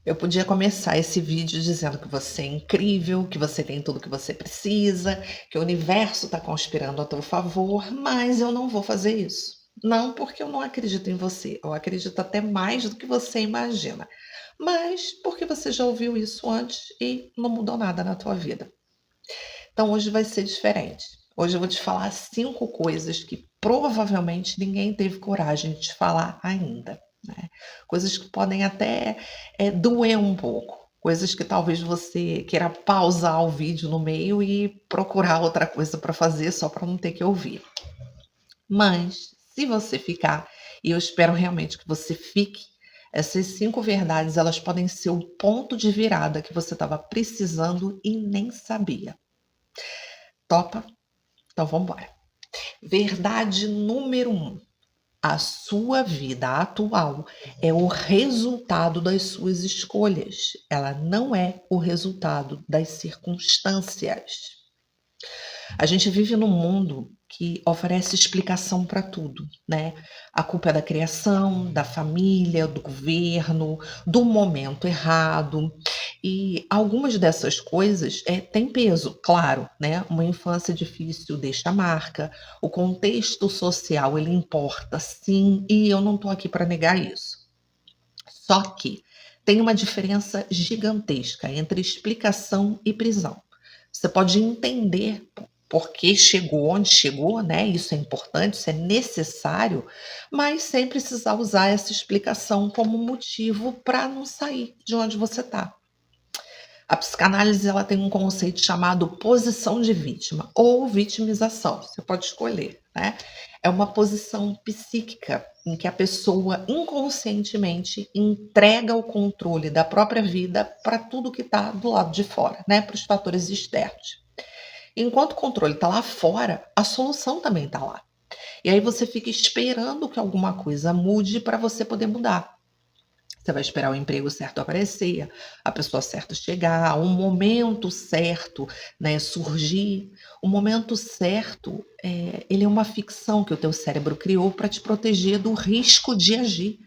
Eu podia começar esse vídeo dizendo que você é incrível, que você tem tudo que você precisa, que o universo está conspirando a teu favor, mas eu não vou fazer isso. Não porque eu não acredito em você, eu acredito até mais do que você imagina, mas porque você já ouviu isso antes e não mudou nada na tua vida. Então hoje vai ser diferente. Hoje eu vou te falar 5 coisas que provavelmente ninguém teve coragem de te falar ainda, né. Coisas que podem até, doer um pouco, coisas que talvez você queira pausar o vídeo no meio e procurar outra coisa para fazer só para não ter que ouvir. Mas se você ficar, e eu espero realmente que você fique, essas 5 verdades elas podem ser o ponto de virada que você estava precisando e nem sabia. Topa? Então vamos embora. Verdade número 1: a sua vida atual é o resultado das suas escolhas, ela não é o resultado das circunstâncias. A gente vive num mundo que oferece explicação para tudo, né? A culpa é da criação, da família, do governo, do momento errado. E algumas dessas coisas têm peso, claro, né? Uma infância difícil deixa marca, o contexto social ele importa, sim, e eu não estou aqui para negar isso. Só que tem uma diferença gigantesca entre explicação e prisão. Você pode entender por que chegou onde chegou, né? Isso é importante, isso é necessário, mas sem precisar usar essa explicação como motivo para não sair de onde você está. A psicanálise ela tem um conceito chamado posição de vítima ou vitimização, você pode escolher, né? É uma posição psíquica em que a pessoa inconscientemente entrega o controle da própria vida para tudo que está do lado de fora, né? Para os fatores externos. Enquanto o controle está lá fora, a solução também está lá. E aí você fica esperando que alguma coisa mude para você poder mudar. Você vai esperar o emprego certo aparecer, a pessoa certa chegar, um momento certo, né, surgir. O momento certo, ele é uma ficção que o teu cérebro criou para te proteger do risco de agir.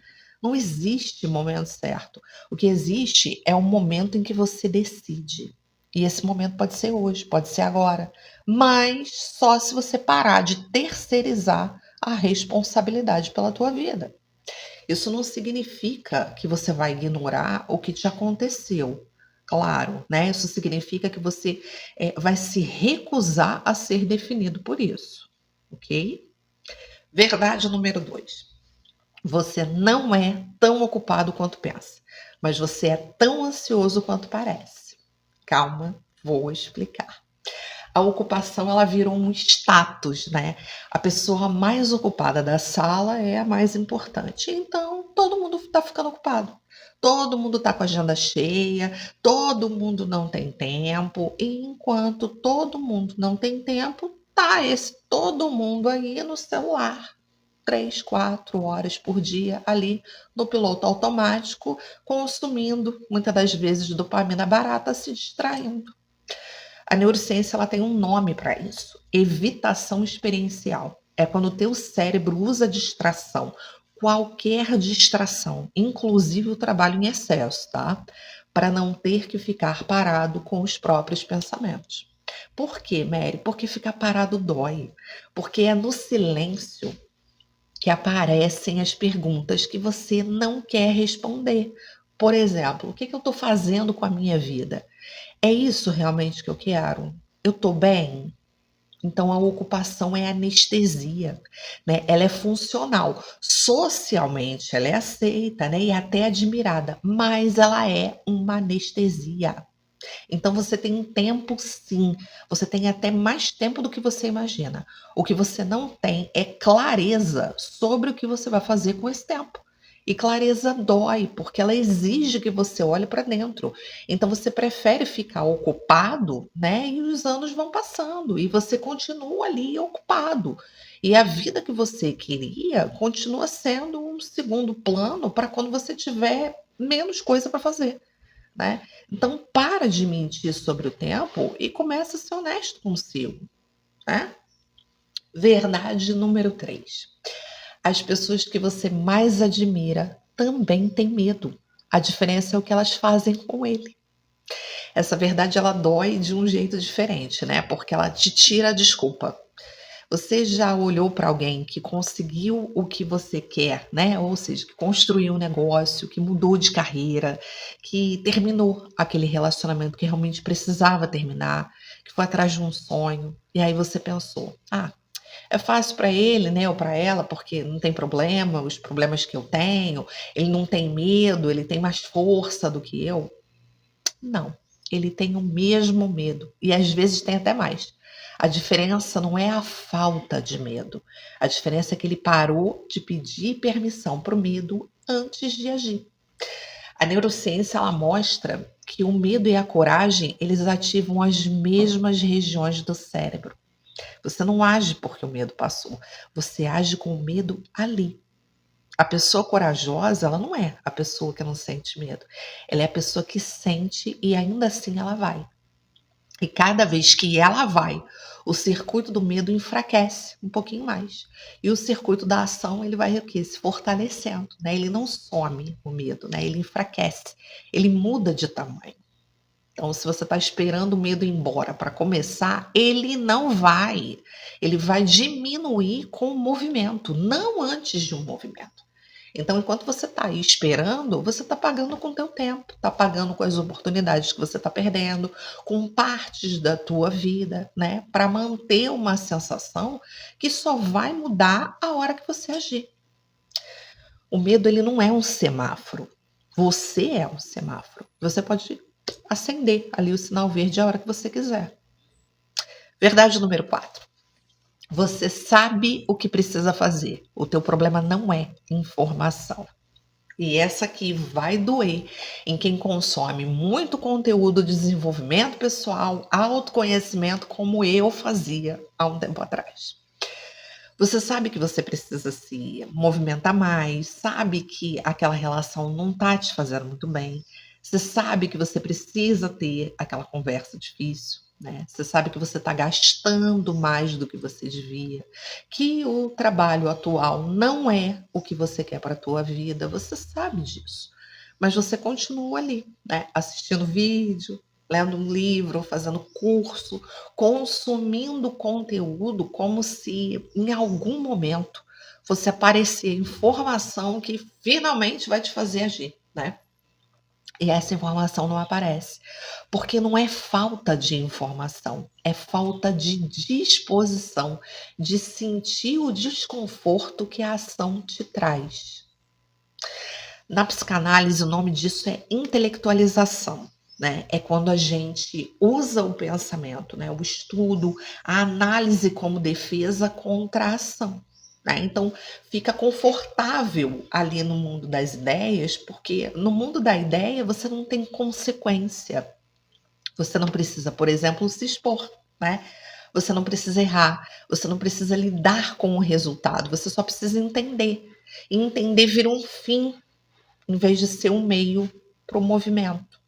Não existe momento certo. O que existe é o momento em que você decide. E esse momento pode ser hoje, pode ser agora, mas só se você parar de terceirizar a responsabilidade pela tua vida. Isso não significa que você vai ignorar o que te aconteceu. Claro, né? Isso significa que você vai se recusar a ser definido por isso, ok? Verdade número 2: você não é tão ocupado quanto pensa, mas você é tão ansioso quanto parece. Calma, vou explicar. A ocupação ela virou um status, né? A pessoa mais ocupada da sala é a mais importante. Então, todo mundo está ficando ocupado. Todo mundo está com a agenda cheia, todo mundo não tem tempo. E enquanto todo mundo não tem tempo, tá esse todo mundo aí no celular. 3, 4 horas por dia ali no piloto automático, consumindo muitas das vezes dopamina barata, se distraindo. A neurociência ela tem um nome para isso: evitação experiencial. É quando o teu cérebro usa distração, qualquer distração, inclusive o trabalho em excesso, tá? Para não ter que ficar parado com os próprios pensamentos. Por quê, Mary? Porque ficar parado dói. Porque é no silêncio que aparecem as perguntas que você não quer responder. Por exemplo, o que eu estou fazendo com a minha vida? É isso realmente que eu quero? Eu estou bem? Então a ocupação é anestesia, né? Ela é funcional. Socialmente ela é aceita, né? E até admirada, mas ela é uma anestesia. Então você tem um tempo sim, você tem até mais tempo do que você imagina. O que você não tem é clareza sobre o que você vai fazer com esse tempo. E clareza dói, porque ela exige que você olhe para dentro. Então você prefere ficar ocupado, né? E os anos vão passando e você continua ali ocupado. E a vida que você queria continua sendo um segundo plano para quando você tiver menos coisa para fazer, né? Então para de mentir sobre o tempo e começa a ser honesto consigo, né? Verdade número 3: as pessoas que você mais admira também têm medo. A diferença é o que elas fazem com ele. Essa verdade ela dói de um jeito diferente, né, porque ela te tira a desculpa. Você já olhou para alguém que conseguiu o que você quer, né, ou seja, que construiu um negócio, que mudou de carreira, que terminou aquele relacionamento que realmente precisava terminar, que foi atrás de um sonho, e aí você pensou: "Ah, é fácil para ele, né, ou para ela, porque não tem problema, os problemas que eu tenho, ele não tem medo, ele tem mais força do que eu". Não, ele tem o mesmo medo e às vezes tem até mais. A diferença não é a falta de medo, a diferença é que ele parou de pedir permissão para o medo antes de agir. A neurociência ela mostra que o medo e a coragem, eles ativam as mesmas regiões do cérebro. Você não age porque o medo passou, você age com o medo ali. A pessoa corajosa, ela não é a pessoa que não sente medo. Ela é a pessoa que sente e ainda assim ela vai. E cada vez que ela vai, o circuito do medo enfraquece um pouquinho mais. E o circuito da ação, ele vai o quê? Se fortalecendo, né? Ele não some o medo, né? Ele enfraquece, ele muda de tamanho. Então, se você está esperando o medo ir embora para começar, ele não vai. Ele vai diminuir com o movimento, não antes de um movimento. Então, enquanto você está aí esperando, você está pagando com o teu tempo, está pagando com as oportunidades que você está perdendo, com partes da tua vida, né? Para manter uma sensação que só vai mudar a hora que você agir. O medo ele não é um semáforo. Você é um semáforo. Você pode acender ali o sinal verde a hora que você quiser. Verdade número 4. Você sabe o que precisa fazer. O teu problema não é informação. E essa aqui vai doer em quem consome muito conteúdo de desenvolvimento pessoal, autoconhecimento, como eu fazia há um tempo atrás. Você sabe que você precisa se movimentar mais, sabe que aquela relação não está te fazendo muito bem, você sabe que você precisa ter aquela conversa difícil, né? Você sabe que você está gastando mais do que você devia, que o trabalho atual não é o que você quer para a tua vida, você sabe disso. Mas você continua ali, né? Assistindo vídeo, lendo um livro, fazendo curso, consumindo conteúdo como se em algum momento fosse aparecer informação que finalmente vai te fazer agir, né? E essa informação não aparece, porque não é falta de informação, é falta de disposição, de sentir o desconforto que a ação te traz. Na psicanálise, o nome disso é intelectualização, né? É quando a gente usa o pensamento, né? O estudo, a análise como defesa contra a ação, né? Então, fica confortável ali no mundo das ideias, porque no mundo da ideia você não tem consequência. Você não precisa, por exemplo, se expor, né? Você não precisa errar, você não precisa lidar com o resultado, você só precisa entender. E entender vira um fim em vez de ser um meio para o movimento,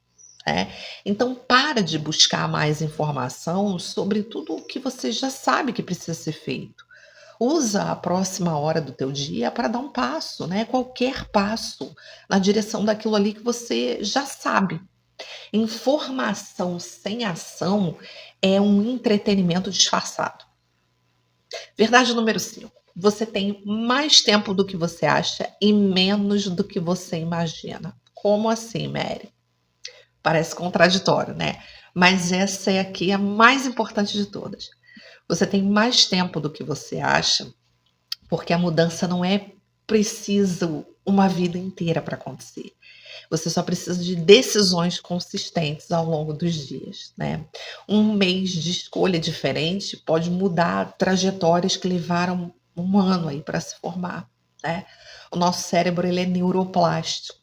né? Então para de buscar mais informação sobre tudo o que você já sabe que precisa ser feito. Usa a próxima hora do teu dia para dar um passo, né, qualquer passo na direção daquilo ali que você já sabe. Informação sem ação é um entretenimento disfarçado. Verdade número 5. Você tem mais tempo do que você acha e menos do que você imagina. Como assim, Mary? Parece contraditório, né? Mas essa é aqui a mais importante de todas. Você tem mais tempo do que você acha, porque a mudança não é preciso uma vida inteira para acontecer. Você só precisa de decisões consistentes ao longo dos dias, né? Um mês de escolha diferente pode mudar trajetórias que levaram um ano aí para se formar, né? O nosso cérebro ele é neuroplástico.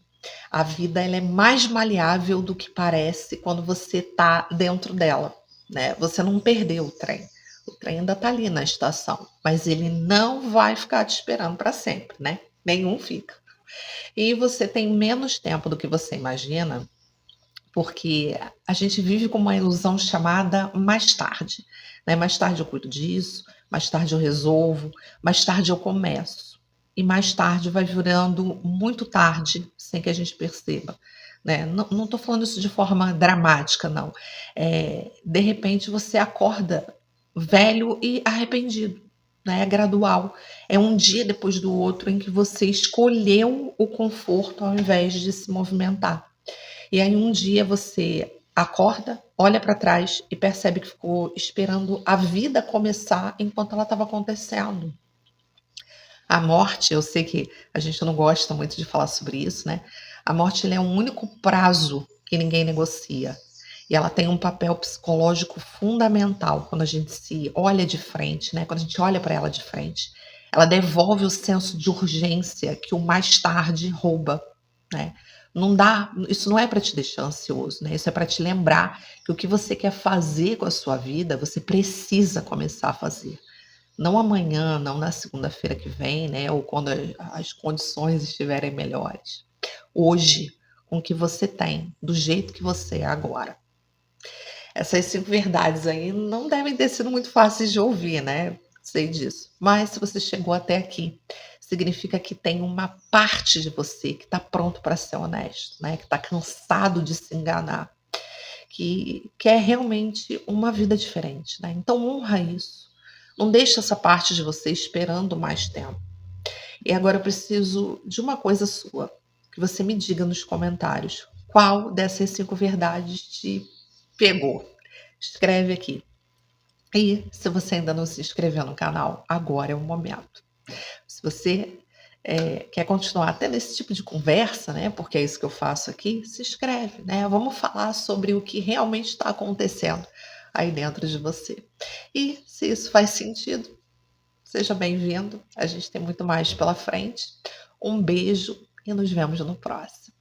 A vida ela é mais maleável do que parece quando você está dentro dela, né? Você não perdeu o trem. O trem ainda está ali na estação, mas ele não vai ficar te esperando para sempre, né? Nenhum fica. E você tem menos tempo do que você imagina, porque a gente vive com uma ilusão chamada mais tarde, né? Mais tarde eu cuido disso, mais tarde eu resolvo, mais tarde eu começo. e mais tarde vai virando muito tarde, sem que a gente perceba, né. Não tô falando isso de forma dramática não, de repente você acorda velho e arrependido, né, é gradual. É um dia depois do outro em que você escolheu o conforto ao invés de se movimentar. E aí um dia você acorda, olha para trás e percebe que ficou esperando a vida começar enquanto ela estava acontecendo. A morte, eu sei que a gente não gosta muito de falar sobre isso, né. A morte ele é o único prazo que ninguém negocia. E ela tem um papel psicológico fundamental quando a gente se olha de frente, né, quando a gente olha para ela de frente. Ela devolve o senso de urgência que o mais tarde rouba, né. Não dá isso não é para te deixar ansioso, né, isso é para te lembrar que o que você quer fazer com a sua vida, você precisa começar a fazer. Não amanhã, não na segunda-feira que vem, né, ou quando as condições estiverem melhores. Hoje, com o que você tem, do jeito que você é agora. Essas 5 verdades aí não devem ter sido muito fáceis de ouvir, né, sei disso. Mas se você chegou até aqui, significa que tem uma parte de você que está pronto para ser honesto, né, que está cansado de se enganar, que quer realmente uma vida diferente, né. Então honra isso. Não deixa essa parte de você esperando mais tempo. E agora eu preciso de uma coisa sua, que você me diga nos comentários, qual dessas 5 verdades te pegou. Escreve aqui. E se você ainda não se inscreveu no canal, agora é o momento. Se você, quer continuar até nesse tipo de conversa, né, porque é isso que eu faço aqui, se inscreve, né, vamos falar sobre o que realmente está acontecendo aí dentro de você. E se isso faz sentido, seja bem-vindo, a gente tem muito mais pela frente. Um beijo e nos vemos no próximo.